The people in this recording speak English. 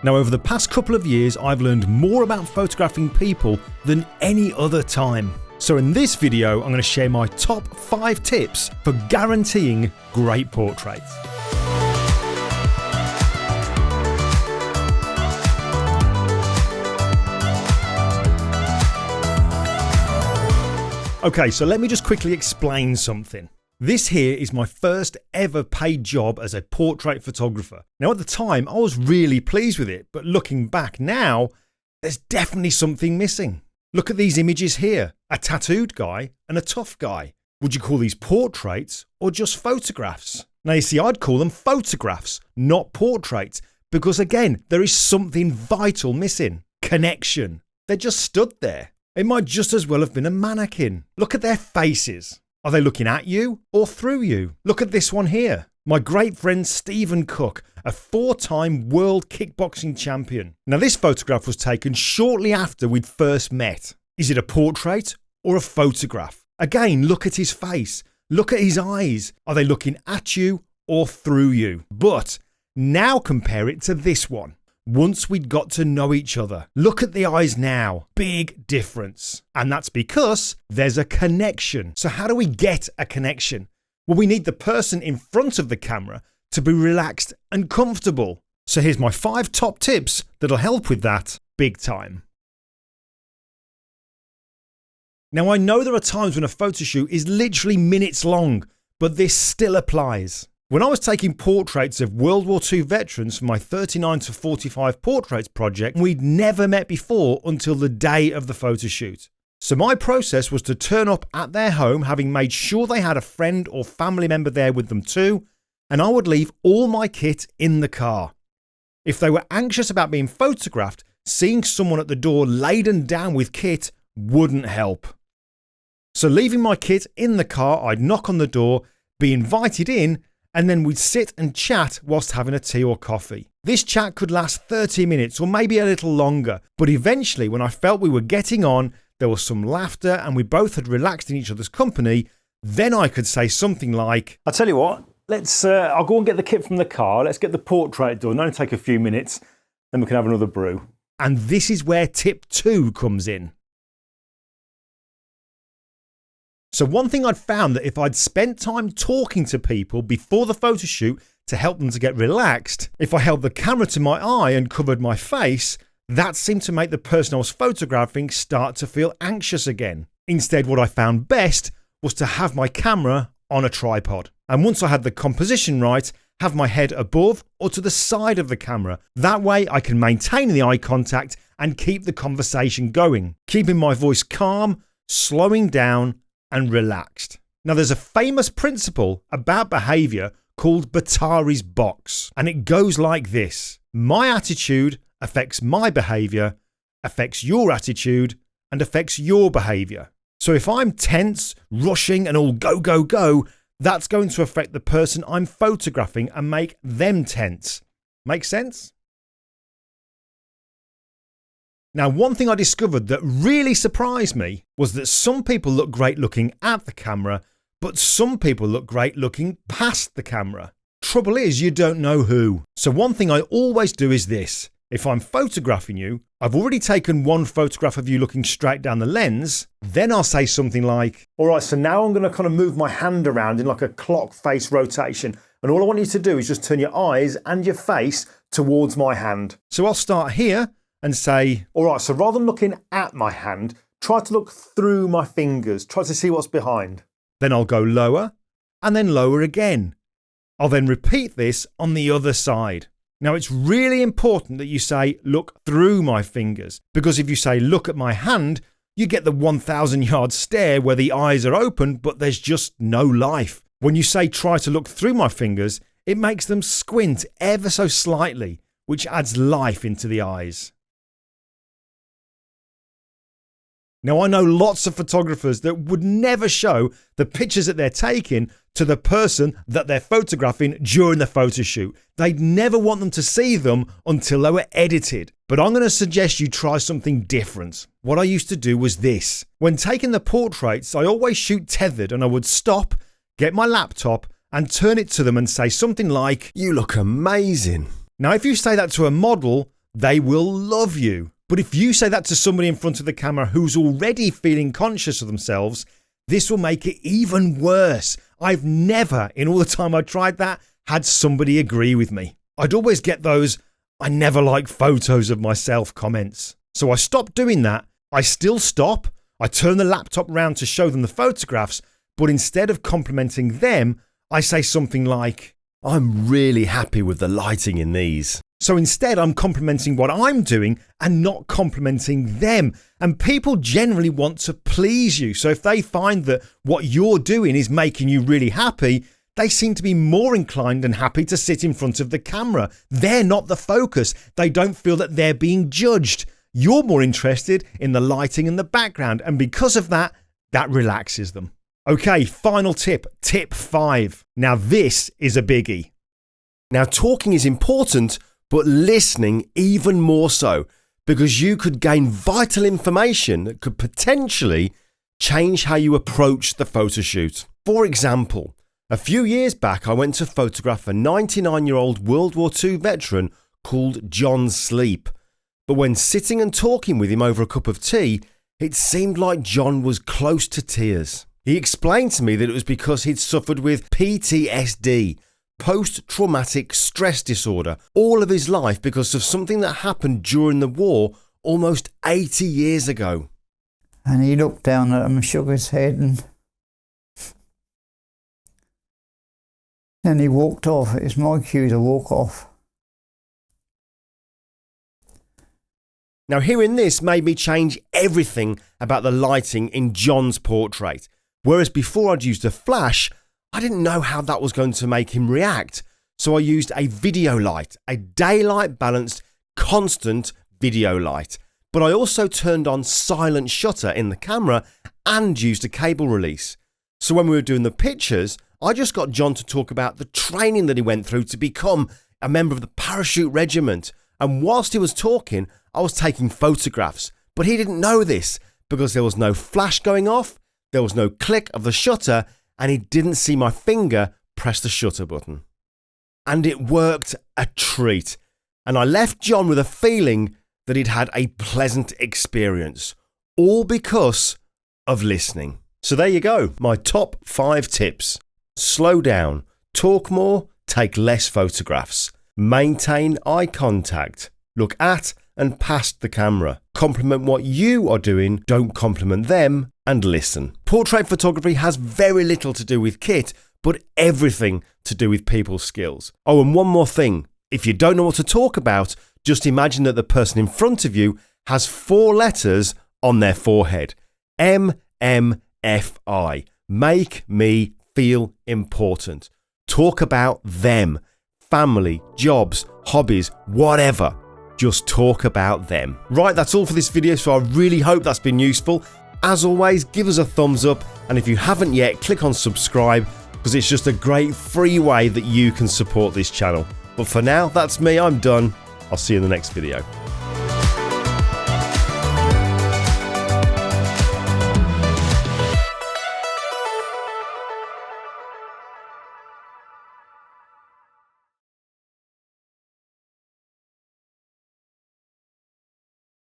Now, over the past couple of years, I've learned more about photographing people than any other time. So in this video, I'm going to share my top 5 tips for guaranteeing great portraits. Okay, so let me just quickly explain something. This here is my first ever paid job as a portrait photographer. Now at the time I was really pleased with it, but looking back now, there's definitely something missing. Look at these images here, a tattooed guy and a tough guy. Would you call these portraits or just photographs? Now you see, I'd call them photographs, not portraits, because again, there is something vital missing. Connection. They just stood there. It might just as well have been a mannequin. Look at their faces. Are they looking at you or through you? Look at this one here. My great friend Stephen Cook, a 4-time world kickboxing champion. Now this photograph was taken shortly after we'd first met. Is it a portrait or a photograph? Again, look at his face. Look at his eyes. Are they looking at you or through you? But now compare it to this one. Once we'd got to know each other. Look at the eyes now. Big difference. And that's because there's a connection. So how do we get a connection? Well, we need the person in front of the camera to be relaxed and comfortable. So here's my 5 top tips that'll help with that big time. Now I know there are times when a photo shoot is literally minutes long, but this still applies. When I was taking portraits of World War II veterans for my 39 to 45 portraits project, we'd never met before until the day of the photo shoot. So my process was to turn up at their home, having made sure they had a friend or family member there with them too, and I would leave all my kit in the car. If they were anxious about being photographed, seeing someone at the door laden down with kit wouldn't help. So leaving my kit in the car, I'd knock on the door, be invited in, and then we'd sit and chat whilst having a tea or coffee. This chat could last 30 minutes or maybe a little longer, but eventually when I felt we were getting on, there was some laughter and we both had relaxed in each other's company, then I could say something like, I'll tell you what, I'll go and get the kit from the car, let's get the portrait done, it'll only take a few minutes, then we can have another brew. And this is where tip 2 comes in. So one thing I'd found that if I'd spent time talking to people before the photo shoot to help them to get relaxed, if I held the camera to my eye and covered my face, that seemed to make the person I was photographing start to feel anxious again. Instead, what I found best was to have my camera on a tripod. And once I had the composition right, have my head above or to the side of the camera. That way I can maintain the eye contact and keep the conversation going, keeping my voice calm, slowing down, and relaxed. Now there's a famous principle about behavior called Betari's box, and it goes like this. My attitude affects my behavior, affects your attitude, and affects your behavior. So if I'm tense, rushing, and all go, go, go, that's going to affect the person I'm photographing and make them tense. Make sense? Now, one thing I discovered that really surprised me was that some people look great looking at the camera, but some people look great looking past the camera. Trouble is, you don't know who. So one thing I always do is this. If I'm photographing you, I've already taken one photograph of you looking straight down the lens, then I'll say something like, all right, so now I'm going to kind of move my hand around in like a clock face rotation. And all I want you to do is just turn your eyes and your face towards my hand. So I'll start here and say, all right, so rather than looking at my hand, try to look through my fingers, try to see what's behind. Then I'll go lower and then lower again. I'll then repeat this on the other side. Now it's really important that you say, look through my fingers, because if you say, look at my hand, you get the 1,000-yard stare where the eyes are open, but there's just no life. When you say, try to look through my fingers, it makes them squint ever so slightly, which adds life into the eyes. Now, I know lots of photographers that would never show the pictures that they're taking to the person that they're photographing during the photo shoot. They'd never want them to see them until they were edited. But I'm going to suggest you try something different. What I used to do was this. When taking the portraits, I always shoot tethered, and I would stop, get my laptop and turn it to them and say something like, "You look amazing." Now, if you say that to a model, they will love you. But if you say that to somebody in front of the camera who's already feeling conscious of themselves, this will make it even worse. I've never, in all the time I tried that, had somebody agree with me. I'd always get those, "I never like photos of myself" comments. So I stopped doing that. I still stop. I turn the laptop round to show them the photographs, but instead of complimenting them, I say something like, "I'm really happy with the lighting in these." So instead, I'm complimenting what I'm doing and not complimenting them. And people generally want to please you. So if they find that what you're doing is making you really happy, they seem to be more inclined and happy to sit in front of the camera. They're not the focus. They don't feel that they're being judged. You're more interested in the lighting and the background. And because of that, that relaxes them. Okay, final tip, tip 5. Now this is a biggie. Now talking is important, but listening even more so, because you could gain vital information that could potentially change how you approach the photo shoot. For example, a few years back, I went to photograph a 99-year-old World War II veteran called John Sleep. But when sitting and talking with him over a cup of tea, it seemed like John was close to tears. He explained to me that it was because he'd suffered with PTSD, post-traumatic stress disorder, all of his life because of something that happened during the war almost 80 years ago. And he looked down at him and shook his head, and then he walked off. It's my cue to walk off. Now hearing this made me change everything about the lighting in John's portrait. Whereas before I'd used a flash, I didn't know how that was going to make him react. So I used a video light, a daylight balanced, constant video light. But I also turned on silent shutter in the camera and used a cable release. So when we were doing the pictures, I just got John to talk about the training that he went through to become a member of the parachute regiment. And whilst he was talking, I was taking photographs. But he didn't know this because there was no flash going off, there was no click of the shutter, and he didn't see my finger press the shutter button. And it worked a treat. And I left John with a feeling that he'd had a pleasant experience, all because of listening. So there you go, my top 5 tips. Slow down, talk more, take less photographs, maintain eye contact, look at and past the camera, compliment what you are doing, don't compliment them, and listen. Portrait photography has very little to do with kit, but everything to do with people's skills. Oh, and one more thing. If you don't know what to talk about, just imagine that the person in front of you has 4 letters on their forehead. MMFI. Make me feel important. Talk about them. Family, jobs, hobbies, whatever. Just talk about them. Right, that's all for this video, so I really hope that's been useful. As always, give us a thumbs up, and if you haven't yet, click on subscribe, because it's just a great free way that you can support this channel. But for now, that's me, I'm done. I'll see you in the next video.